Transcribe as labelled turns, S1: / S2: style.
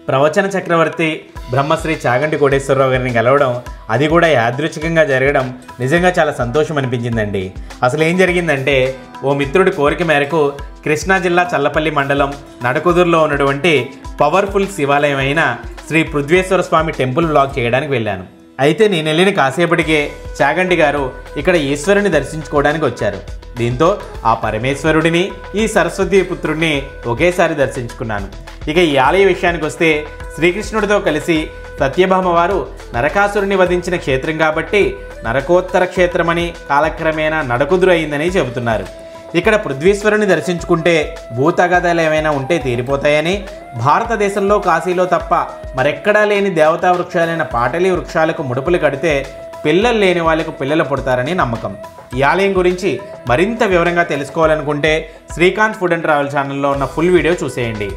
S1: ప్రవచన చక్రవర్తి బ్రహ్మశ్రీ చాగంటి కోటేశ్వరరావు గారిని కలవడం, అది కూడా యాదృచ్ఛికంగా జరగడం నిజంగా చాలా సంతోషం అనిపించిందండి. అసలు ఏం జరిగిందంటే, ఓ మిత్రుడి కోరిక మేరకు కృష్ణా జిల్లా చల్లపల్లి మండలం నడకుదురులో ఉన్నటువంటి పవర్ఫుల్ శివాలయం అయిన శ్రీ పృథ్వేశ్వర స్వామి టెంపుల్ వ్లాగ్ చేయడానికి వెళ్ళాను. అయితే నేను వెళ్ళిన కాసేపటికే చాగంటి గారు ఇక్కడ ఈశ్వరుని దర్శించుకోవడానికి వచ్చారు. దీంతో ఆ పరమేశ్వరుడిని, ఈ సరస్వతీ పుత్రుడిని ఒకేసారి దర్శించుకున్నాను. ఇక ఈ ఆలయ విషయానికి వస్తే, శ్రీకృష్ణుడితో కలిసి సత్యభామ వారు నరకాసురుని వధించిన క్షేత్రం కాబట్టి నరకోత్తర క్షేత్రమని కాలక్రమేణా నడకుదురు అయిందని చెబుతున్నారు. ఇక్కడ పృథ్వీశ్వరుని దర్శించుకుంటే భూతగాథలు ఏమైనా ఉంటే తీరిపోతాయని, భారతదేశంలో కాశీలో తప్ప మరెక్కడా లేని దేవతా వృక్షాలైన పాటలీ వృక్షాలకు ముడుపులు కడితే పిల్లలు లేని వాళ్ళకు పిల్లలు పుడతారని నమ్మకం. ఈ ఆలయం గురించి మరింత వివరంగా తెలుసుకోవాలనుకుంటే శ్రీకాంత్ ఫుడ్ అండ్ ట్రావెల్ ఛానల్లో ఉన్న ఫుల్ వీడియో చూసేయండి.